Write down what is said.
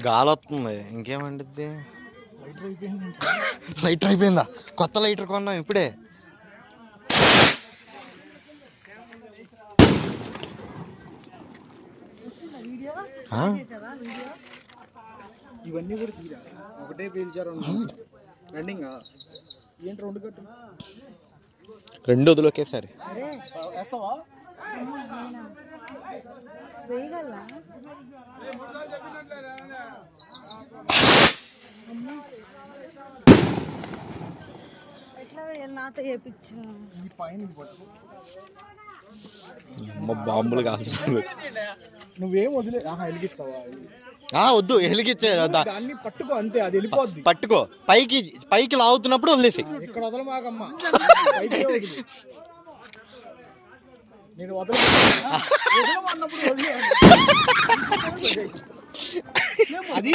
గాలి వస్తుంది, ఇంకేమండిద్ది. లైటర్ అయిపోయిందా? కొత్త లైటర్ కొన్నాం ఇప్పుడే. ఇవన్నీ కూడా తీరా ఒకటే పేల్చారు రన్నింగ్ ఏంటి రెండు కట్టు రెండు వదిలోకేసారి వేస్తావా వేయగలరా? ఎట్లా వేయాలి? నాతో చేపించు. ఈ పైన బాంబులు కాల్చడానికి వచ్చి నువ్వేం వదిలే వెలిగిస్తావా? వద్దు, వెలిగిచ్చే దాన్ని పట్టుకో అంతే, అది వెళ్ళిపోద్ది. పట్టుకో, పైకి లాగుతున్నప్పుడు వదిలేసి. ఇక్కడ వదలమాకమ్మా, నేను వదలమన్నప్పుడు అది